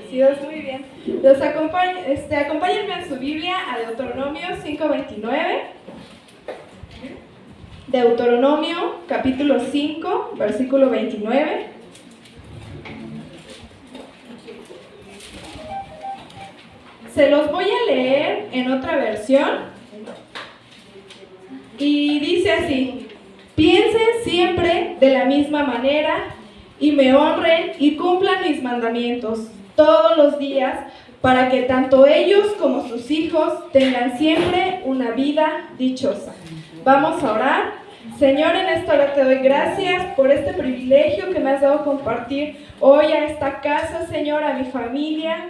bendecidos, muy bien. Acompáñenme en su Biblia a Deuteronomio 5:29. Deuteronomio capítulo 5, versículo 29. Se los voy a leer en otra versión. Y dice así: piensen siempre de la misma manera y me honren y cumplan mis mandamientos todos los días, para que tanto ellos como sus hijos tengan siempre una vida dichosa. Vamos a orar. Señor, en esta hora te doy gracias por este privilegio que me has dado compartir hoy a esta casa, Señor, a mi familia.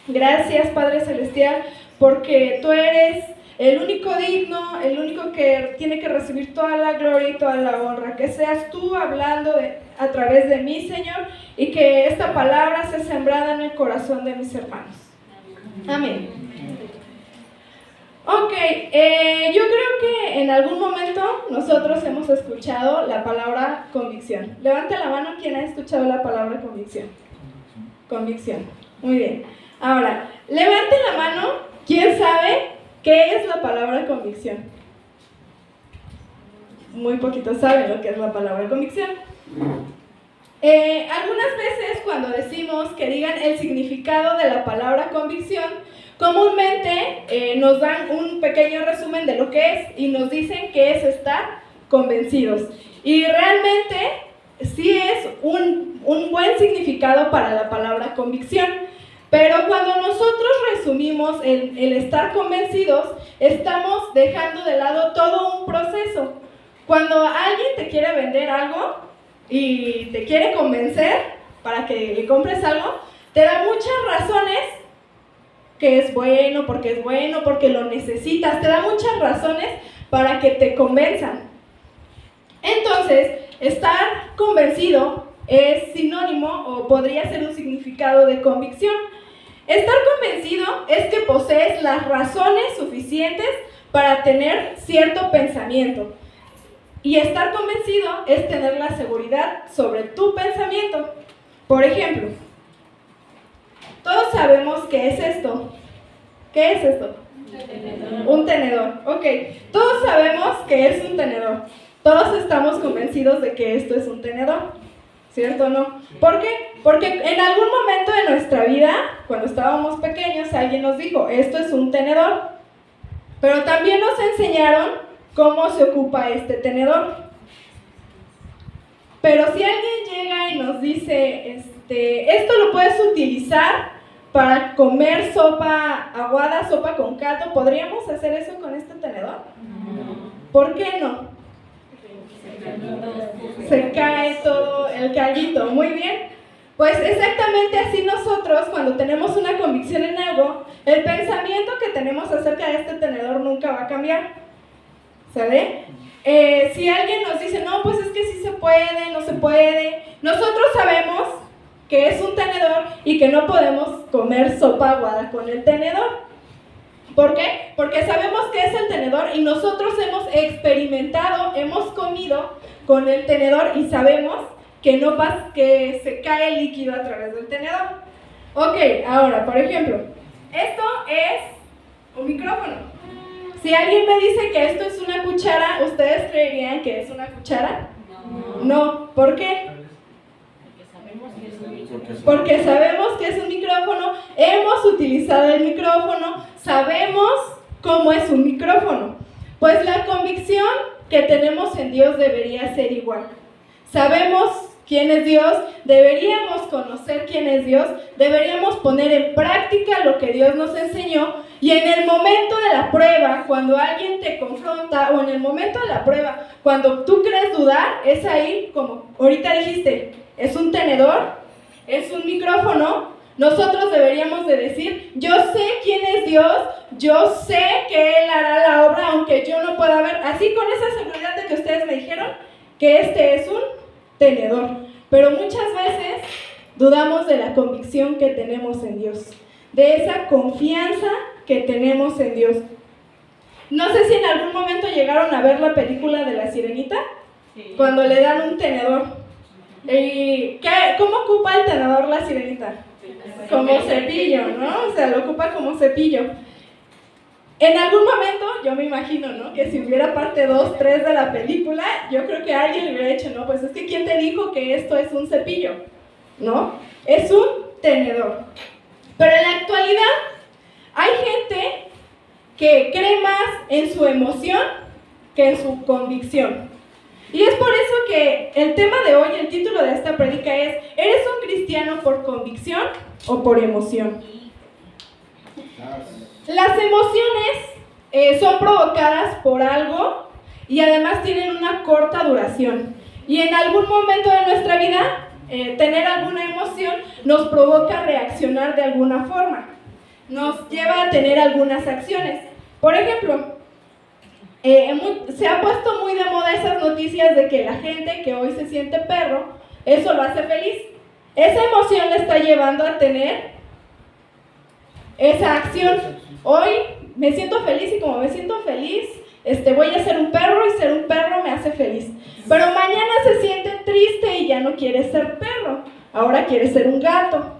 Gracias, Padre Celestial, porque tú eres el único digno, el único que tiene que recibir toda la gloria y toda la honra. Que seas tú hablando a través de mí, Señor, y que esta palabra sea sembrada en el corazón de mis hermanos. Amén. Ok, yo creo que en algún momento nosotros hemos escuchado la palabra convicción. Levanta la mano quien ha escuchado la palabra convicción. Convicción. Muy bien. Ahora, levante la mano quien sabe qué es la palabra convicción. Muy poquitos saben lo que es la palabra convicción. Algunas veces cuando decimos que digan el significado de la palabra convicción, comúnmente nos dan un pequeño resumen de lo que es y nos dicen que es estar convencidos. Y realmente sí es un buen significado para la palabra convicción. Pero cuando nosotros resumimos el estar convencidos, estamos dejando de lado todo un proceso. Cuando alguien te quiere vender algo y te quiere convencer para que le compres algo, te da muchas razones que es bueno, porque lo necesitas. Te da muchas razones para que te convenzan. Entonces, estar convencido es sinónimo o podría ser un significado de convicción. Estar convencido es que posees las razones suficientes para tener cierto pensamiento. Y estar convencido es tener la seguridad sobre tu pensamiento. Por ejemplo, todos sabemos qué es esto. ¿Qué es esto? Un tenedor. Ok, todos sabemos que es un tenedor. Todos estamos convencidos de que esto es un tenedor. ¿Cierto o no? ¿Por qué? Porque en algún momento de nuestra vida, cuando estábamos pequeños, alguien nos dijo, esto es un tenedor. Pero también nos enseñaron cómo se ocupa este tenedor. Pero si alguien llega y nos dice, esto lo puedes utilizar para comer sopa aguada, sopa con caldo, ¿podríamos hacer eso con este tenedor? ¿Por qué no? Se cae todo el caldito. Muy bien. Pues exactamente así nosotros, cuando tenemos una convicción en algo, el pensamiento que tenemos acerca de este tenedor nunca va a cambiar. ¿Sabe? Si alguien nos dice, no, pues es que sí se puede, no se puede, nosotros sabemos que es un tenedor y que no podemos comer sopa aguada con el tenedor. ¿Por qué? Porque sabemos que es el tenedor y nosotros hemos experimentado, hemos comido con el tenedor y sabemos que no pasa, que se cae el líquido a través del tenedor. Ok, ahora, por ejemplo, esto es un micrófono. Si alguien me dice que esto es una cuchara, ¿ustedes creerían que es una cuchara? No. ¿Por qué? Porque sabemos que es un micrófono, hemos utilizado el micrófono, sabemos cómo es un micrófono. Pues la convicción que tenemos en Dios debería ser igual. Sabemos quién es Dios, deberíamos conocer quién es Dios, deberíamos poner en práctica lo que Dios nos enseñó, y en el momento de la prueba, cuando alguien te confronta, o en el momento de la prueba, cuando tú crees dudar, es ahí, como ahorita dijiste, es un tenedor, es un micrófono. Nosotros deberíamos de decir, yo sé quién es Dios, yo sé que Él hará la obra, aunque yo no pueda ver, así con esa seguridad de que ustedes me dijeron que este es un tenedor. Pero muchas veces dudamos de la convicción que tenemos en Dios, de esa confianza que tenemos en Dios. No sé si en algún momento llegaron a ver la película de La Sirenita, sí, cuando le dan un tenedor. ¿Cómo ocupa el tenedor la sirenita? como cepillo, ¿no? O sea, lo ocupa como cepillo. En algún momento, yo me imagino, ¿no? Que si hubiera parte 2, 3 de la película, yo creo que alguien le hubiera dicho, no, pues es que ¿quién te dijo que esto es un cepillo? ¿No? Es un tenedor. Pero en la actualidad, hay gente que cree más en su emoción que en su convicción. Y es por eso que el tema de hoy, el título de esta prédica es, ¿eres un cristiano por convicción o por emoción? Las emociones son provocadas por algo y además tienen una corta duración. Y en algún momento de nuestra vida, tener alguna emoción nos provoca reaccionar de alguna forma. Nos lleva a tener algunas acciones. Por ejemplo, se ha puesto muy de moda esas noticias de que la gente que hoy se siente perro, eso lo hace feliz. Esa emoción le está llevando a tener esa acción. Hoy me siento feliz y como me siento feliz, voy a ser un perro y ser un perro me hace feliz. Pero mañana se siente triste y ya no quiere ser perro, ahora quiere ser un gato.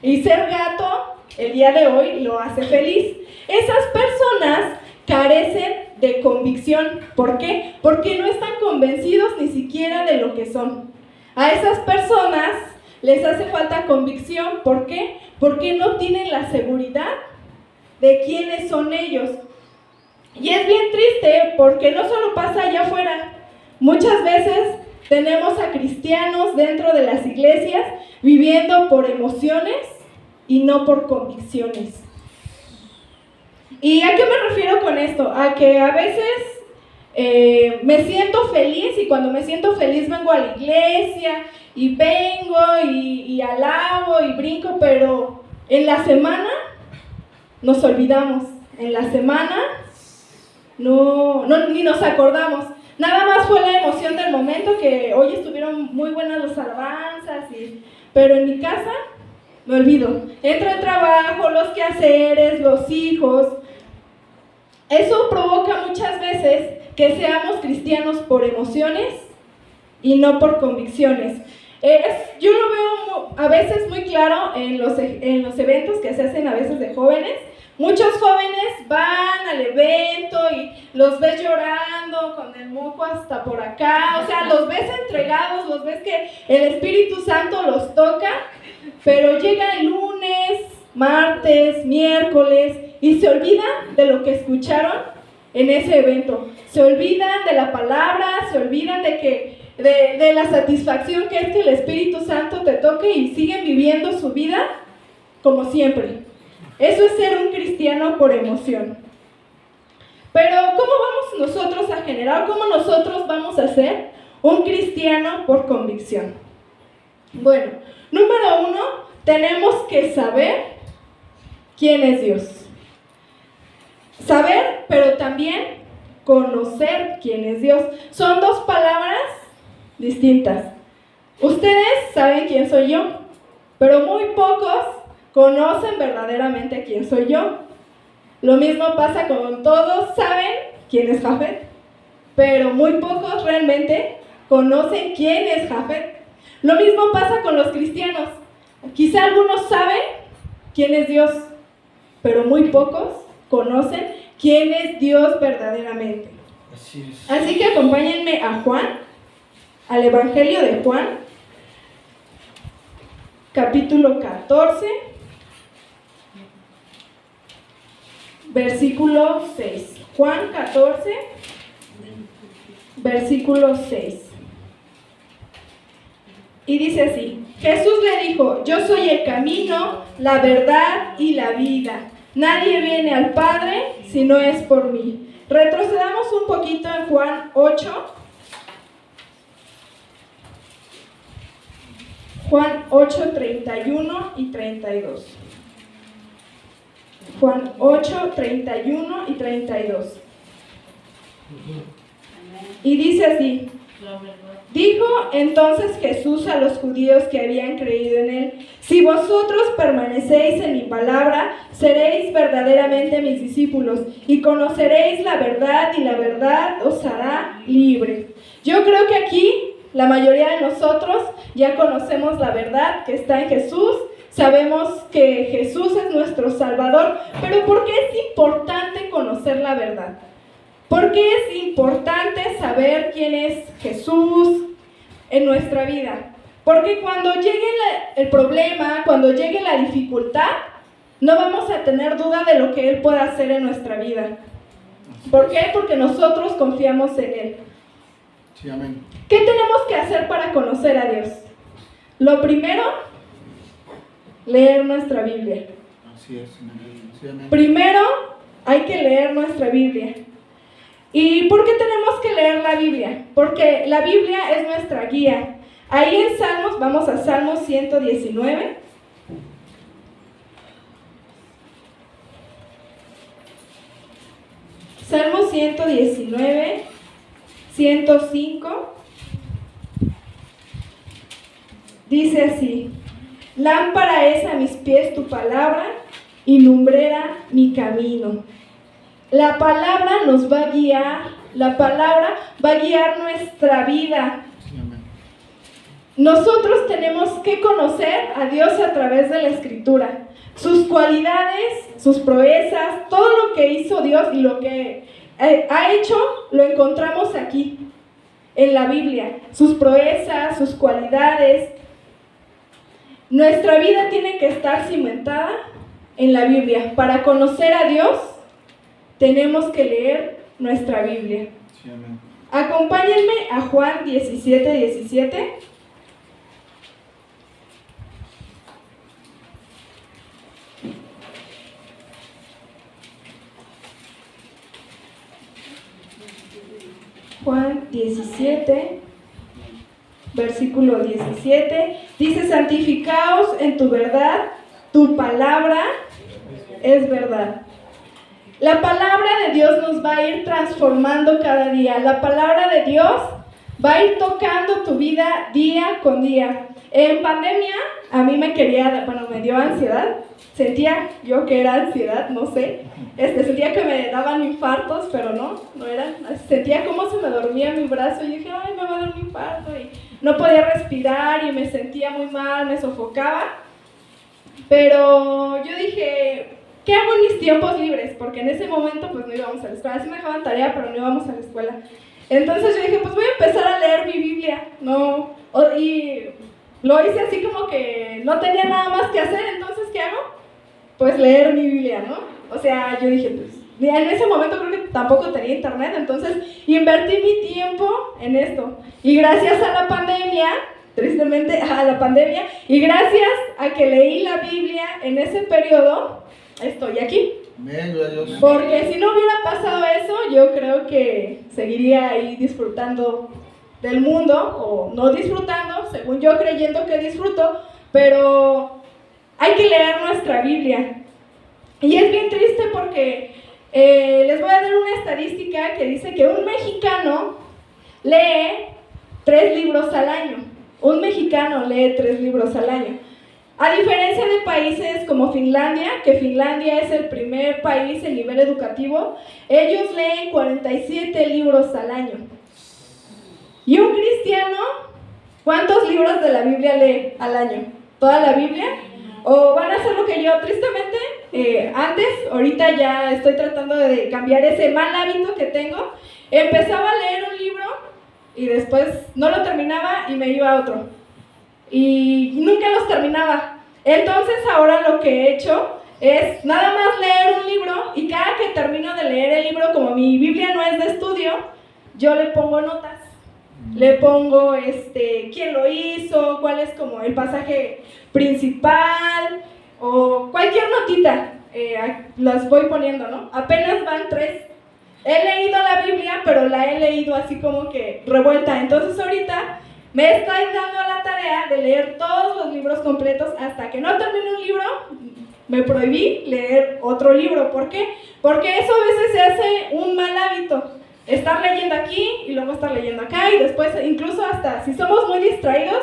Y ser gato el día de hoy lo hace feliz. Esas personas carecen de convicción. ¿Por qué? Porque no están convencidos ni siquiera de lo que son. A esas personas les hace falta convicción. ¿Por qué? Porque no tienen la seguridad de quiénes son ellos. Y es bien triste porque no solo pasa allá afuera. Muchas veces tenemos a cristianos dentro de las iglesias viviendo por emociones y no por convicciones. ¿Y a qué me refiero con esto? A que a veces me siento feliz y cuando me siento feliz vengo a la iglesia y vengo y alabo y brinco, pero en la semana nos olvidamos. En la semana ni nos acordamos. Nada más fue la emoción del momento, que hoy estuvieron muy buenas las alabanzas, pero en mi casa me olvido. Entra el trabajo, los quehaceres, los hijos. Eso provoca muchas veces que seamos cristianos por emociones y no por convicciones. Yo lo veo a veces muy claro en los eventos que se hacen a veces de jóvenes. Muchos jóvenes van al evento y los ves llorando con el moco hasta por acá, o sea, los ves entregados, los ves que el Espíritu Santo los toca, pero llega el lunes, martes, miércoles y se olvidan de lo que escucharon en ese evento. Se olvidan de la palabra, se olvidan de la satisfacción que es que el Espíritu Santo te toque y siguen viviendo su vida como siempre. Eso es ser un cristiano por emoción. Pero ¿cómo vamos nosotros a generar, cómo nosotros vamos a ser un cristiano por convicción? Bueno, número 1, tenemos que saber quién es Dios. Saber, pero también conocer quién es Dios. Son dos palabras distintas. Ustedes saben quién soy yo, pero muy pocos conocen verdaderamente quién soy yo. Lo mismo pasa con todos, saben quién es Jafet, pero muy pocos realmente conocen quién es Jafet. Lo mismo pasa con los cristianos. Quizá algunos saben quién es Dios, pero muy pocos conocen quién es Dios verdaderamente. Así que acompáñenme a Juan, al Evangelio de Juan, capítulo 14, versículo 6. Juan 14, versículo 6. Y dice así: Jesús le dijo: yo soy el camino, la verdad y la vida. Nadie viene al Padre si no es por mí. Retrocedamos un poquito en Juan 8. Juan 8, 31 y 32. Juan 8, 31 y 32. Y dice así: dijo entonces Jesús a los judíos que habían creído en él: si vosotros permanecéis en mi palabra, seréis verdaderamente mis discípulos y conoceréis la verdad, y la verdad os hará libre. Yo creo que aquí la mayoría de nosotros ya conocemos la verdad que está en Jesús, sabemos que Jesús es nuestro Salvador, pero ¿por qué es importante conocer la verdad? ¿Por qué es importante saber quién es Jesús en nuestra vida? Porque cuando llegue el problema, cuando llegue la dificultad, no vamos a tener duda de lo que Él puede hacer en nuestra vida. ¿Por qué? Porque nosotros confiamos en Él. Sí, amén. ¿Qué tenemos que hacer para conocer a Dios? Lo primero, leer nuestra Biblia. Así es, sí, amén. Primero, hay que leer nuestra Biblia. ¿Y por qué tenemos que leer la Biblia? Porque la Biblia es nuestra guía. Ahí en Salmos, vamos a Salmos 119. Salmos 119, 105. Dice así: lámpara es a mis pies tu palabra y lumbrera mi camino. La palabra nos va a guiar, la palabra va a guiar nuestra vida. Nosotros tenemos que conocer a Dios a través de la Escritura, sus cualidades, sus proezas, todo lo que hizo Dios y lo que ha hecho, lo encontramos aquí, en la Biblia, sus proezas, sus cualidades. Nuestra vida tiene que estar cimentada en la Biblia. Para conocer a Dios, tenemos que leer nuestra Biblia. Sí, amén. Acompáñenme a Juan 17, 17. Juan 17, versículo 17, dice: santificaos en tu verdad, tu palabra es verdad. La palabra de Dios nos va a ir transformando cada día. La palabra de Dios va a ir tocando tu vida día con día. En pandemia, a mí me dio ansiedad. Sentía yo que era ansiedad, no sé. Sentía que me daban infartos, pero no era. Sentía como se me dormía mi brazo y dije, ay, me va a dar un infarto. Y no podía respirar y me sentía muy mal, me sofocaba. Pero yo dije, ¿qué hago en mis tiempos libres? Porque en ese momento pues no íbamos a la escuela. Sí me dejaban tarea, pero no íbamos a la escuela. Entonces yo dije, pues voy a empezar a leer mi Biblia. Y lo hice así como que no tenía nada más que hacer, entonces ¿qué hago? Pues leer mi Biblia, ¿no? O sea, yo dije, pues, en ese momento creo que tampoco tenía internet, entonces invertí mi tiempo en esto. Y gracias a la pandemia, tristemente a la pandemia, y gracias a que leí la Biblia en ese periodo, estoy aquí. Amén, gloria a Dios. Porque si no hubiera pasado eso, yo creo que seguiría ahí disfrutando del mundo, o no disfrutando, según yo creyendo que disfruto, pero hay que leer nuestra Biblia. Y es bien triste porque les voy a dar una estadística que dice que un mexicano lee 3 libros al año. Un mexicano lee 3 libros al año. A diferencia de países como Finlandia, que Finlandia es el primer país en nivel educativo, ellos leen 47 libros al año. ¿Y un cristiano cuántos libros de la Biblia lee al año? ¿Toda la Biblia? ¿O van a hacer lo que yo? Tristemente, ahorita ya estoy tratando de cambiar ese mal hábito que tengo. Empezaba a leer un libro y después no lo terminaba y me iba a otro. Y nunca los terminaba. Entonces ahora lo que he hecho es nada más leer un libro, y cada que termino de leer el libro, como mi Biblia no es de estudio, yo le pongo notas. Le pongo quién lo hizo, cuál es como el pasaje principal, o cualquier notita, las voy poniendo, ¿no? Apenas van 3. He leído la Biblia, pero la he leído así como que revuelta. Entonces ahorita me estoy dando la tarea de leer todos los libros completos. Hasta que no termine un libro, me prohibí leer otro libro. ¿Por qué? Porque eso a veces se hace un mal hábito. Estar leyendo aquí y luego estar leyendo acá, y después incluso hasta si somos muy distraídos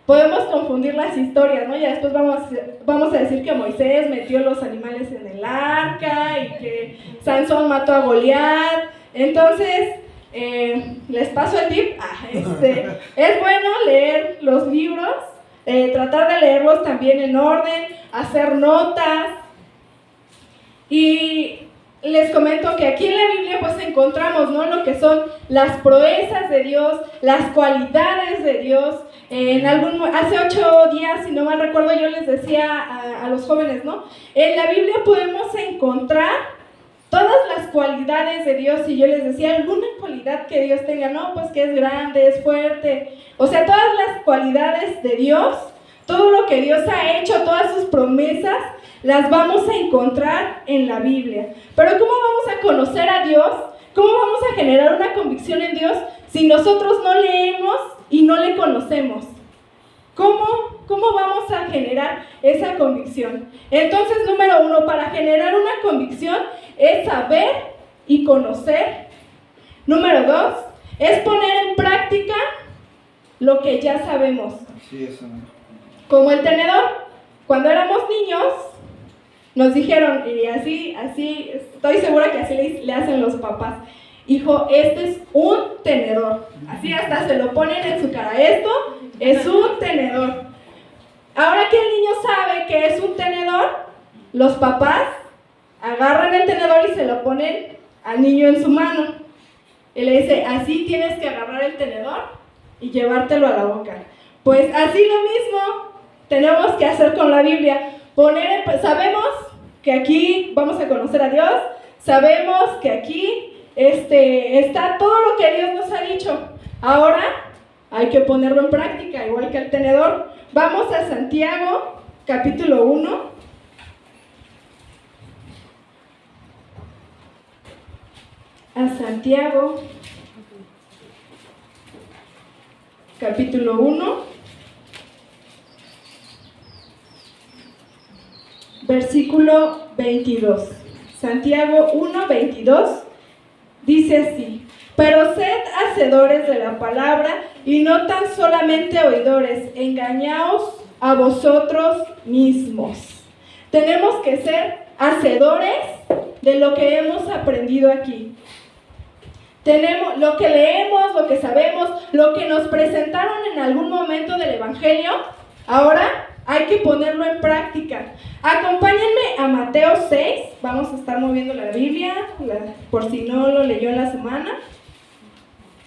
podemos confundir las historias, ¿no? Ya después vamos a decir que Moisés metió los animales en el arca y que Sansón mató a Goliat. Entonces les paso el tip. Es bueno leer los libros, tratar de leerlos también en orden, hacer notas. Y les comento que aquí en la Biblia pues encontramos, ¿no?, lo que son las proezas de Dios, las cualidades de Dios. Hace 8 días, si no mal recuerdo, yo les decía a los jóvenes, ¿no?, en la Biblia podemos encontrar todas las cualidades de Dios. Y yo les decía, alguna cualidad que Dios tenga, no, pues que es grande, es fuerte, o sea, todas las cualidades de Dios, todo lo que Dios ha hecho, todas sus promesas, las vamos a encontrar en la Biblia. Pero ¿cómo vamos a conocer a Dios? ¿Cómo vamos a generar una convicción en Dios si nosotros no leemos y no le conocemos? ¿Cómo vamos a generar esa convicción? Entonces, número 1, para generar una convicción es saber y conocer. Número 2, es poner en práctica lo que ya sabemos. Así es, amén. Como el tenedor. Cuando éramos niños, nos dijeron, y así, estoy segura que así le hacen los papás: hijo, este es un tenedor. Así hasta se lo ponen en su cara: esto es un tenedor. Ahora que el niño sabe que es un tenedor, los papás agarran el tenedor y se lo ponen al niño en su mano. Y le dice: así tienes que agarrar el tenedor y llevártelo a la boca. Pues así lo mismo tenemos que hacer con la Biblia. Sabemos que aquí vamos a conocer a Dios, sabemos que aquí está todo lo que Dios nos ha dicho. Ahora hay que ponerlo en práctica, igual que el tenedor. Vamos a Santiago, capítulo 1. A Santiago, capítulo 1. Versículo 22. Santiago 1:22 dice así: pero sed hacedores de la palabra y no tan solamente oidores, engañaos a vosotros mismos. Tenemos que ser hacedores de lo que hemos aprendido aquí. Tenemos lo que leemos, lo que sabemos, lo que nos presentaron en algún momento del Evangelio. Ahora hay que ponerlo en práctica. Acompáñenme a Mateo 6. Vamos a estar moviendo la Biblia, por si no lo leyó en la semana.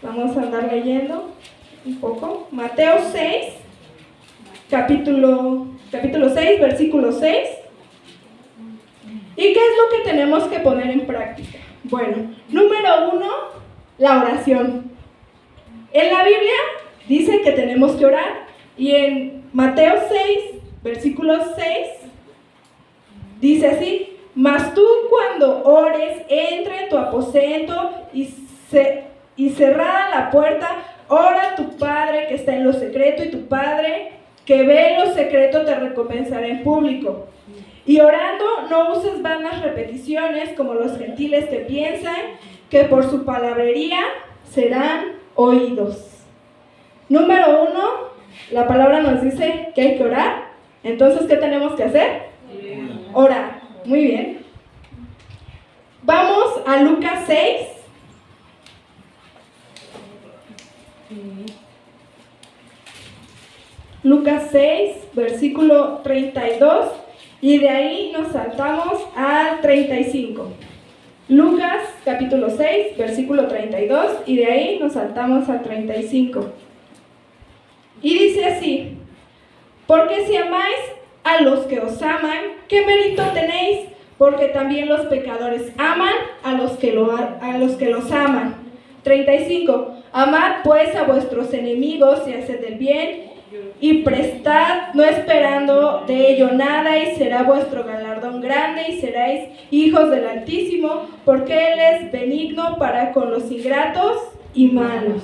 Vamos a andar leyendo un poco. Mateo 6, capítulo 6, versículo 6. ¿Y qué es lo que tenemos que poner en práctica? Bueno, número 1, la oración. En la Biblia dice que tenemos que orar. Y en Mateo 6, versículo 6, dice así: mas tú, cuando ores, entra en tu aposento y cerrada la puerta, ora a tu Padre que está en lo secreto, y tu Padre que ve en lo secreto te recompensará en público. Y orando, no uses vanas repeticiones como los gentiles que piensan que por su palabrería serán oídos. Número 1, la palabra nos dice que hay que orar. Entonces, ¿qué tenemos que hacer? Orar. Muy bien. Vamos a Lucas 6. Lucas 6, versículo 32. Y de ahí nos saltamos al 35. Lucas capítulo 6, versículo 32. Y de ahí nos saltamos al 35. Y dice así: porque si amáis a los que os aman, ¿qué mérito tenéis? Porque también los pecadores aman a los que los aman. 35. Amad pues a vuestros enemigos y haced el bien, y prestad, no esperando de ello nada, y será vuestro galardón grande, y seréis hijos del Altísimo, porque Él es benigno para con los ingratos y malos.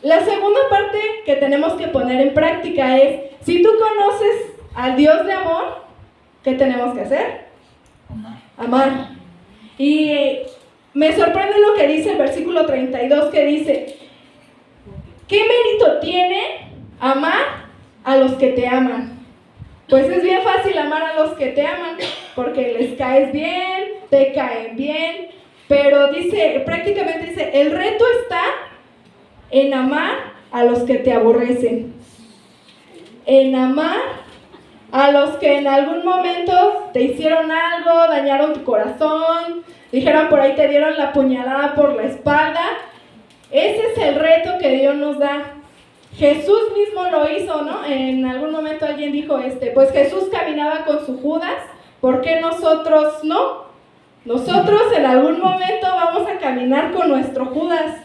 La segunda parte que tenemos que poner en práctica es: si tú conoces al Dios de amor, ¿qué tenemos que hacer? Amar. Y me sorprende lo que dice el versículo 32, que dice: ¿qué mérito tiene amar a los que te aman? Pues es bien fácil amar a los que te aman, porque les caes bien, te caen bien, pero prácticamente dice, el reto está en amar a los que te aborrecen. en amar a los que en algún momento te hicieron algo, dañaron tu corazón, dijeron por ahí te dieron la puñalada por la espalda. Ese es el reto que Dios nos da. Jesús mismo lo hizo, ¿no? En algún momento alguien dijo, pues Jesús caminaba con su Judas, ¿por qué nosotros no? Nosotros en algún momento vamos a caminar con nuestro Judas.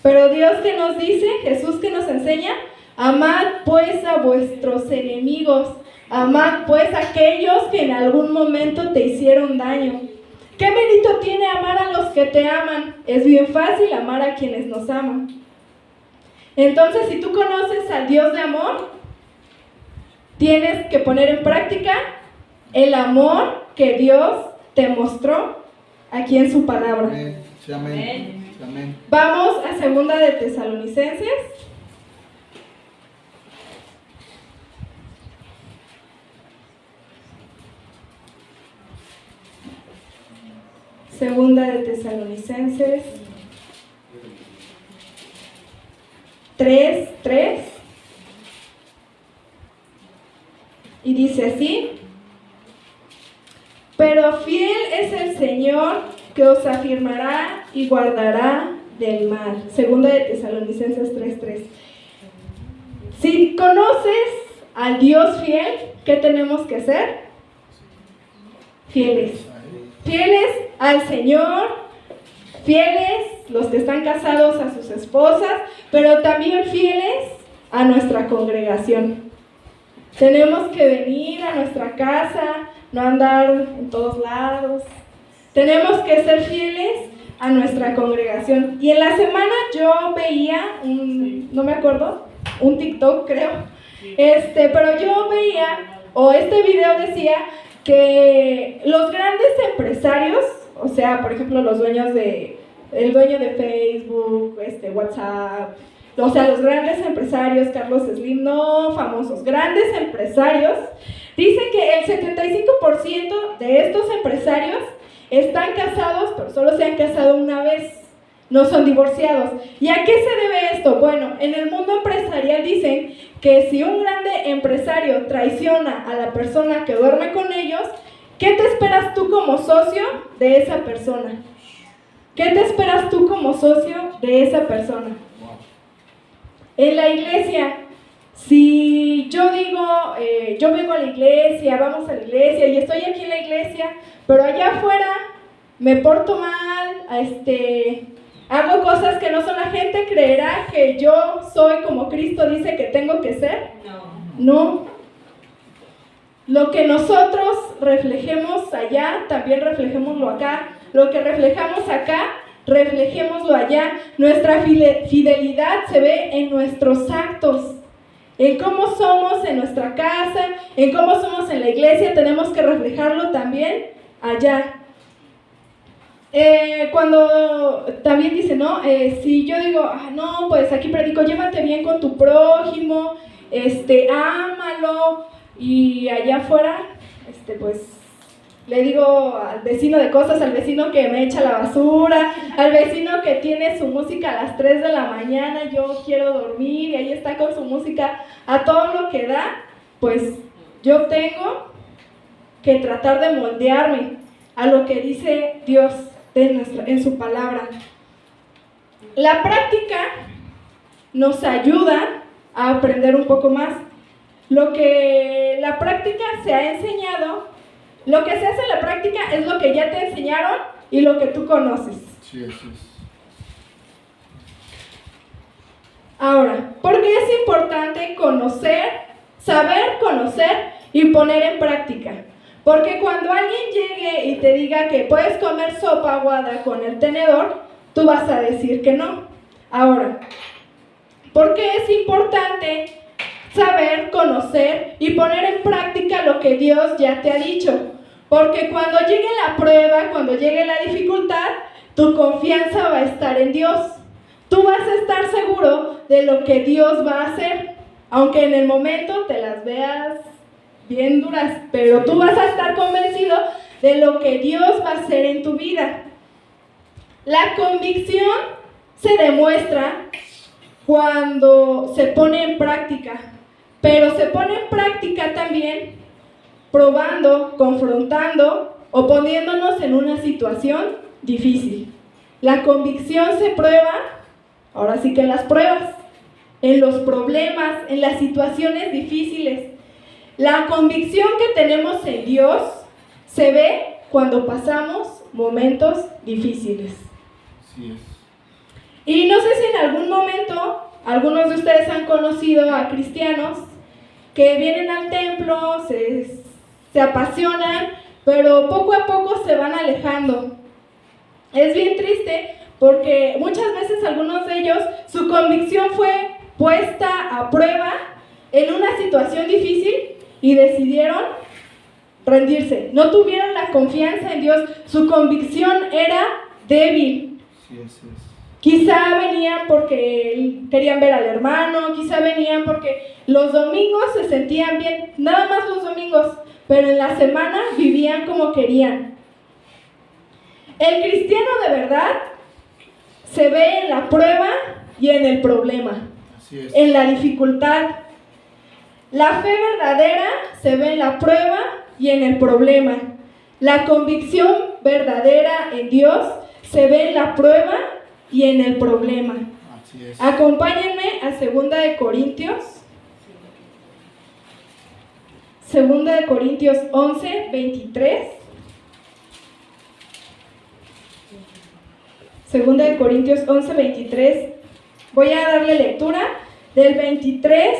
Pero Dios que nos dice, Jesús que nos enseña, amad pues a vuestros enemigos, amad pues a aquellos que en algún momento te hicieron daño. ¿Qué mérito tiene amar a los que te aman? Es bien fácil amar a quienes nos aman. Entonces, si tú conoces al Dios de amor, tienes que poner en práctica el amor que Dios te mostró aquí en su palabra. Amén. Sí, amén. Sí, amén. Vamos a 2 de Tesalonicenses. Segunda de Tesalonicenses 3:3 y dice así: pero fiel es el Señor que os afirmará y guardará del mal. Segunda de Tesalonicenses 3:3. Si conoces al Dios fiel, ¿qué tenemos que hacer? Fieles. Fieles al Señor, fieles los que están casados a sus esposas, pero también fieles a nuestra congregación. Tenemos que venir a nuestra casa, no andar en todos lados. Tenemos que ser fieles a nuestra congregación. Y en la semana yo veía no me acuerdo, un TikTok creo, pero yo veía, o este video decía que los grandes empresarios, o sea, por ejemplo, el dueño de Facebook, WhatsApp, o sea, los grandes empresarios, Carlos Slim, no famosos, grandes empresarios, dicen que el 75% de estos empresarios están casados, pero solo se han casado una vez, no son divorciados. ¿Y a qué se debe esto? Bueno, en el mundo empresarial dicen que si un grande empresario traiciona a la persona que duerme con ellos, ¿qué te esperas tú como socio de esa persona? ¿Qué te esperas tú como socio de esa persona? En la iglesia, si yo digo, yo vengo a la iglesia, vamos a la iglesia y estoy aquí en la iglesia, pero allá afuera me porto mal, hago cosas que no son, ¿la gente creerá que yo soy como Cristo dice que tengo que ser? No. Lo que nosotros reflejemos allá, también reflejémoslo acá. Lo que reflejamos acá, reflejémoslo allá. Nuestra fidelidad se ve en nuestros actos, en cómo somos en nuestra casa, en cómo somos en la iglesia. Tenemos que reflejarlo también allá. Cuando también dice, ¿no? Si yo digo, no, pues aquí predico, llévate bien con tu prójimo, ámalo, y allá afuera, pues le digo al vecino de cosas, al vecino que me echa la basura, al vecino que tiene su música a las 3 de la mañana, yo quiero dormir, y ahí está con su música a todo lo que da. Pues yo tengo que tratar de moldearme a lo que dice Dios en su palabra. La práctica nos ayuda a aprender un poco más. Lo que la práctica se ha enseñado, lo que se hace en la práctica es lo que ya te enseñaron y lo que tú conoces. Sí, así es. Ahora, ¿por qué es importante saber conocer y poner en práctica? Porque cuando alguien llegue y te diga que puedes comer sopa aguada con el tenedor, tú vas a decir que no. Ahora, ¿por qué es importante saber, conocer y poner en práctica lo que Dios ya te ha dicho? Porque cuando llegue la prueba, cuando llegue la dificultad, tu confianza va a estar en Dios. Tú vas a estar seguro de lo que Dios va a hacer, aunque en el momento te las veas bien duras, pero tú vas a estar convencido de lo que Dios va a hacer en tu vida. La convicción se demuestra cuando se pone en práctica. pero se pone en práctica también probando, confrontando o poniéndonos en una situación difícil. La convicción se prueba, ahora sí que en las pruebas, en los problemas, en las situaciones difíciles. La convicción que tenemos en Dios se ve cuando pasamos momentos difíciles. Así es. Y no sé si en algún momento algunos de ustedes han conocido a cristianos que vienen al templo, se apasionan, pero poco a poco se van alejando. Es bien triste porque muchas veces algunos de ellos, su convicción fue puesta a prueba en una situación difícil y decidieron rendirse. No tuvieron la confianza en Dios, su convicción era débil. Sí, así es. Quizá venían porque querían ver al hermano, quizá venían porque los domingos se sentían bien, nada más los domingos, pero en la semana vivían como querían. El cristiano de verdad se ve en la prueba y en el problema, Así es. en la dificultad. La fe verdadera se ve en la prueba y en el problema. La convicción verdadera en Dios se ve en la prueba y en el problema. Así es. Acompáñenme a 2 de Corintios. 2 de Corintios 11, 23. 2 de Corintios 11, 23. Voy a darle lectura del 23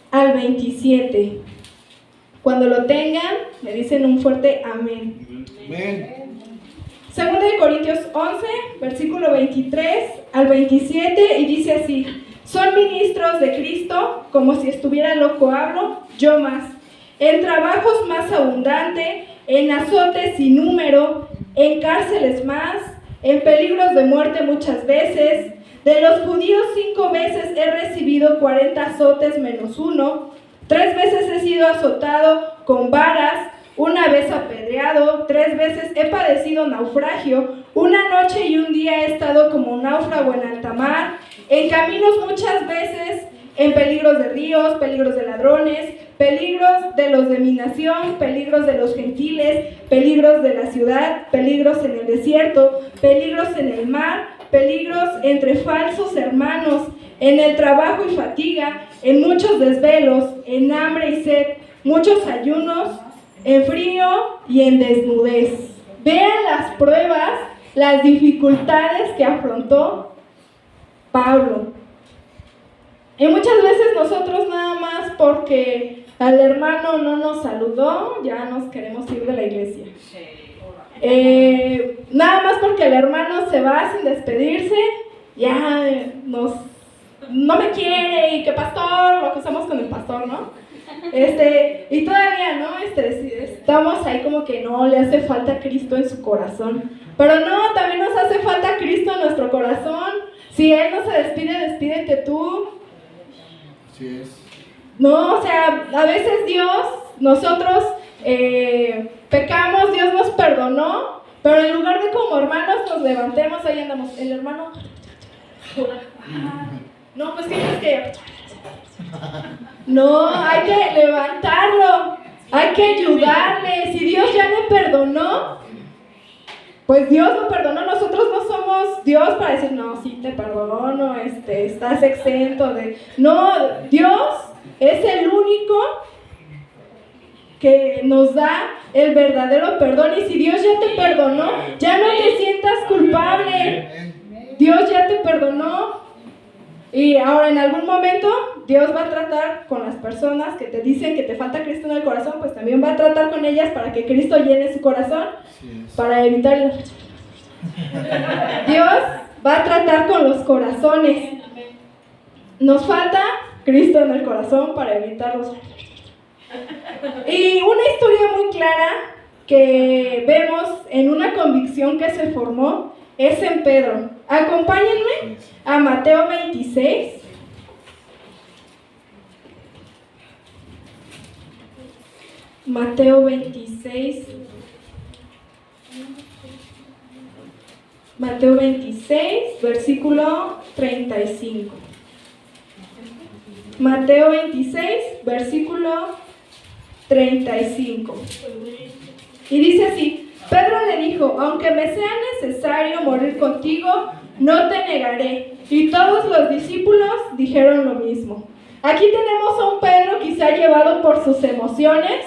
al 27. Cuando lo tengan, me dicen un fuerte amén. Amén. 2 de Corintios 11, versículo 23 al 27, y dice así: son ministros de Cristo, como si estuviera loco hablo, yo más. En trabajos más abundante, en azotes sin número, en cárceles más, en peligros de muerte muchas veces. De los judíos 5 veces he recibido 40 azotes menos uno. 3 veces he sido azotado con varas, 1 vez apedreado, 3 veces he padecido naufragio, 1 noche y 1 día he estado como un náufrago en alta mar, en caminos muchas veces, en peligros de ríos, peligros de ladrones, peligros de los de mi nación, peligros de los gentiles, peligros de la ciudad, peligros en el desierto, peligros en el mar, peligros entre falsos hermanos, en el trabajo y fatiga, en muchos desvelos, en hambre y sed, muchos ayunos, en frío y en desnudez. Vean las pruebas, las dificultades que afrontó Pablo. Y muchas veces nosotros nada más porque al hermano no nos saludó, ya nos queremos ir de la iglesia. Nada más porque el hermano se va sin despedirse, ya no me quiere, y que pastor, lo acusamos con el pastor, ¿no? Y todavía, ¿no? Estamos ahí como que no, le hace falta Cristo en su corazón. Pero no, también nos hace falta Cristo en nuestro corazón. Si Él no se despide, despídete tú. Así es. No, o sea, a veces nosotros pecamos, Dios nos perdonó, pero en lugar de como hermanos nos levantemos, ahí andamos, el hermano, no, pues que no, hay que levantarlo, hay que ayudarle. Si Dios ya le perdonó, pues Dios lo perdonó. Nosotros no somos Dios para decir, no, sí te perdono, estás exento de... No, Dios es el único que nos da el verdadero perdón. Y si Dios ya te perdonó, ya no te sientas culpable. Dios ya te perdonó. Y ahora en algún momento Dios va a tratar con las personas que te dicen que te falta Cristo en el corazón, pues también va a tratar con ellas para que Cristo llene su corazón, para evitar Dios va a tratar con los corazones. Nos falta Cristo en el corazón para evitarlos. Y una historia muy clara que vemos en una convicción que se formó es en Pedro. Acompáñenme a Mateo 26. Mateo 26. Mateo 26, versículo 35. Mateo 26, versículo 35. Y dice así: Pedro le dijo: aunque me sea necesario morir contigo, no te negaré. Y todos los discípulos dijeron lo mismo. Aquí tenemos a un Pedro quizá llevado por sus emociones,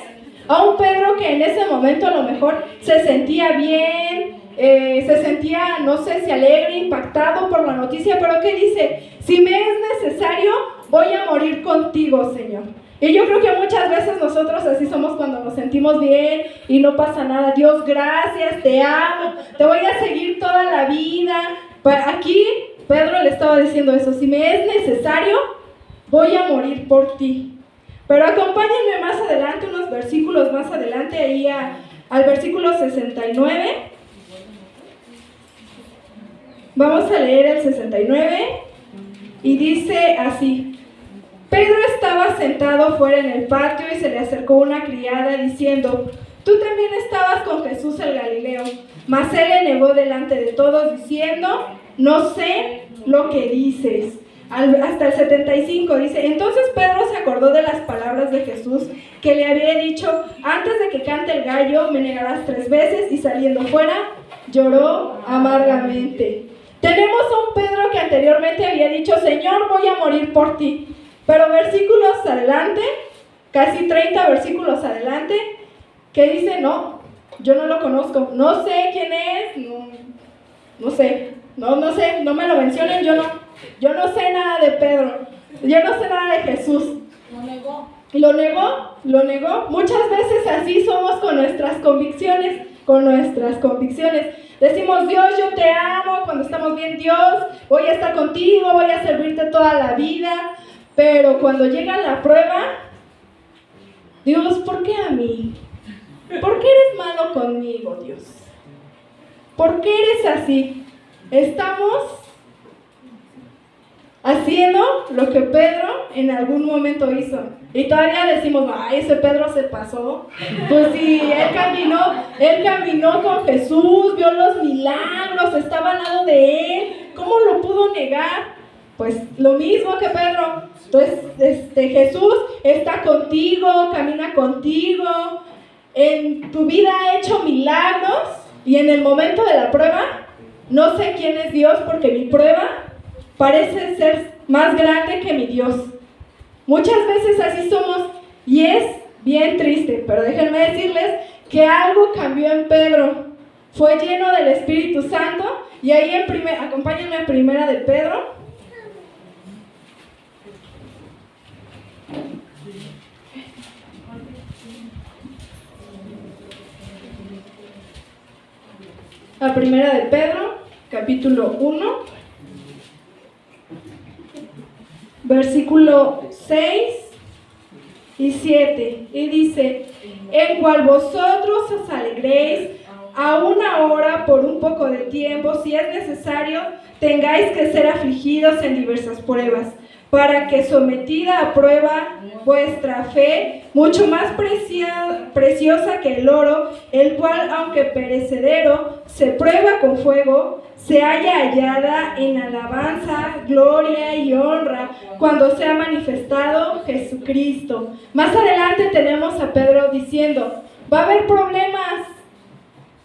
a un Pedro que en ese momento a lo mejor se sentía bien, se sentía, no sé si alegre, impactado por la noticia, pero ¿qué dice? Si me es necesario, voy a morir contigo, Señor. Y yo creo que muchas veces nosotros así somos cuando nos sentimos bien y no pasa nada. Dios, gracias, te amo, te voy a seguir toda la vida. Aquí Pedro le estaba diciendo eso: si me es necesario, voy a morir por ti. Pero acompáñenme más adelante, unos versículos más adelante, ahí al versículo 69. Vamos a leer el 69 y dice así: Pedro estaba sentado fuera en el patio y se le acercó una criada diciendo: tú también estabas con Jesús el Galileo. Mas él le negó delante de todos diciendo: no sé lo que dices. Hasta el 75 dice: entonces Pedro se acordó de las palabras de Jesús que le había dicho: antes de que cante el gallo me negarás 3 veces, y saliendo fuera lloró amargamente. Tenemos a un Pedro que anteriormente había dicho: Señor, voy a morir por ti. Pero versículos adelante, casi 30 versículos adelante, que dice: no, yo no lo conozco, no sé quién es, no sé, no me lo mencionen, yo no sé nada de Pedro, yo no sé nada de Jesús. Lo negó. Muchas veces así somos con nuestras convicciones. Decimos: Dios, yo te amo, cuando estamos bien, Dios, voy a estar contigo, voy a servirte toda la vida. Pero cuando llega la prueba, Dios, ¿por qué a mí? ¿Por qué eres malo conmigo, Dios? ¿Por qué eres así? Estamos haciendo lo que Pedro en algún momento hizo. Y todavía decimos: ay, ese Pedro se pasó. Pues sí, él caminó con Jesús, vio los milagros, estaba al lado de él. ¿Cómo lo pudo negar? Pues lo mismo que Pedro. Entonces, Jesús está contigo, camina contigo, en tu vida ha hecho milagros, y en el momento de la prueba, no sé quién es Dios, porque mi prueba parece ser más grande que mi Dios. Muchas veces así somos, y es bien triste, pero déjenme decirles que algo cambió en Pedro. Fue lleno del Espíritu Santo, y ahí acompáñenme a Primera de Pedro. A Primera de Pedro, capítulo 1, versículo 6 y 7, y dice: en cual vosotros os alegréis, aún ahora por un poco de tiempo, si es necesario, tengáis que ser afligidos en diversas pruebas, para que, sometida a prueba vuestra fe, mucho más preciosa que el oro, el cual, aunque perecedero, se prueba con fuego, se halla hallada en alabanza, gloria y honra cuando sea manifestado Jesucristo. Más adelante tenemos a Pedro diciendo: va a haber problemas,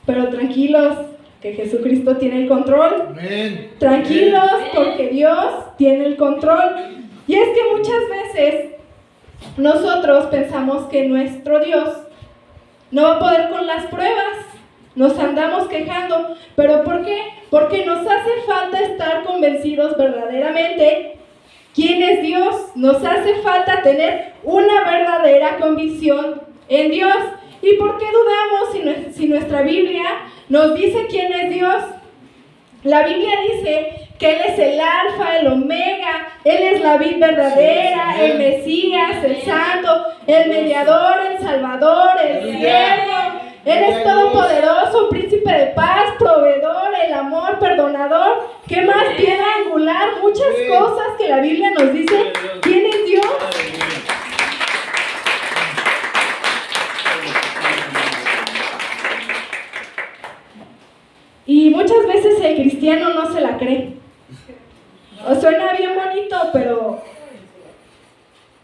pero tranquilos, que Jesucristo tiene el control. Amén. Tranquilos, porque Dios tiene el control. Y es que muchas veces nosotros pensamos que nuestro Dios no va a poder con las pruebas. Nos andamos quejando. ¿Pero por qué? Porque nos hace falta estar convencidos verdaderamente quién es Dios. Nos hace falta tener una verdadera convicción en Dios. ¿Y por qué dudamos si nuestra Biblia nos dice quién es Dios? La Biblia dice que Él es el Alfa, el Omega, Él es la vid verdadera, el Mesías, el Santo, el Mediador, el Salvador, el Siervo. Él es todopoderoso, príncipe de paz, proveedor, el amor, perdonador. ¿Qué más? Piedra angular, muchas cosas que la Biblia nos dice quién es Dios. Y muchas veces el cristiano no se la cree. O suena bien bonito, pero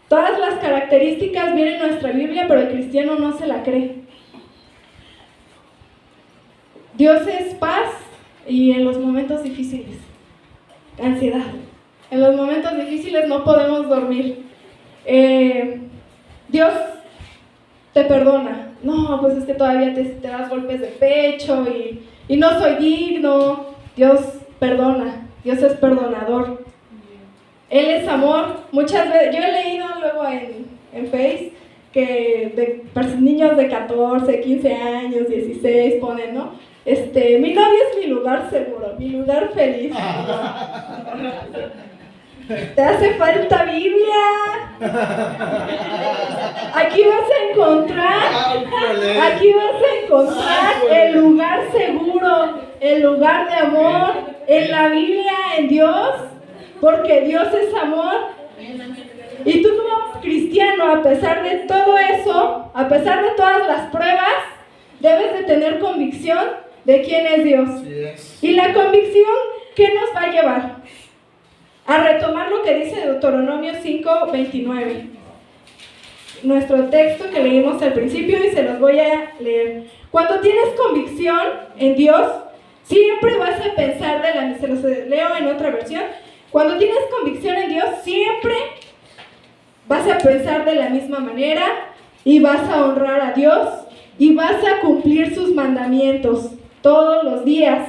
Todas las características vienen en nuestra Biblia, pero el cristiano no se la cree. Dios es paz y en los momentos difíciles, ansiedad. En los momentos difíciles no podemos dormir. Dios te perdona. No, pues es que todavía te das golpes de pecho y no soy digno. Dios perdona. Dios es perdonador. Él es amor. Muchas veces, yo he leído luego en Face que niños de 14, 15 años, 16 ponen, ¿no? Mi novio es mi lugar seguro, mi lugar feliz. ¿Te hace falta Biblia? Aquí vas a encontrar el lugar seguro, el lugar de amor, en la Biblia, en Dios, porque Dios es amor. Y tú como cristiano, a pesar de todo eso, a pesar de todas las pruebas, debes de tener convicción de quién es Dios. Y la convicción, ¿qué nos va a llevar? A retomar lo que dice Deuteronomio 5:29. Nuestro texto que leímos al principio y se los voy a leer. Cuando tienes convicción en Dios, siempre vas a pensar se los leo en otra versión. Cuando tienes convicción en Dios, siempre vas a pensar de la misma manera y vas a honrar a Dios y vas a cumplir sus mandamientos todos los días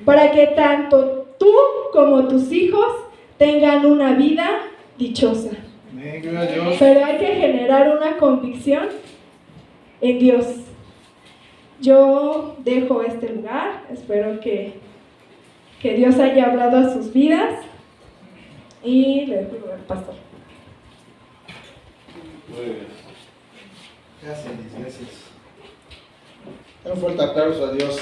para que tanto tú como tus hijos tengan una vida dichosa. Pero hay que generar una convicción en Dios. Yo dejo este lugar, espero que Dios haya hablado a sus vidas y le dejo el lugar al pastor. Gracias. Un fuerte aplauso a Dios.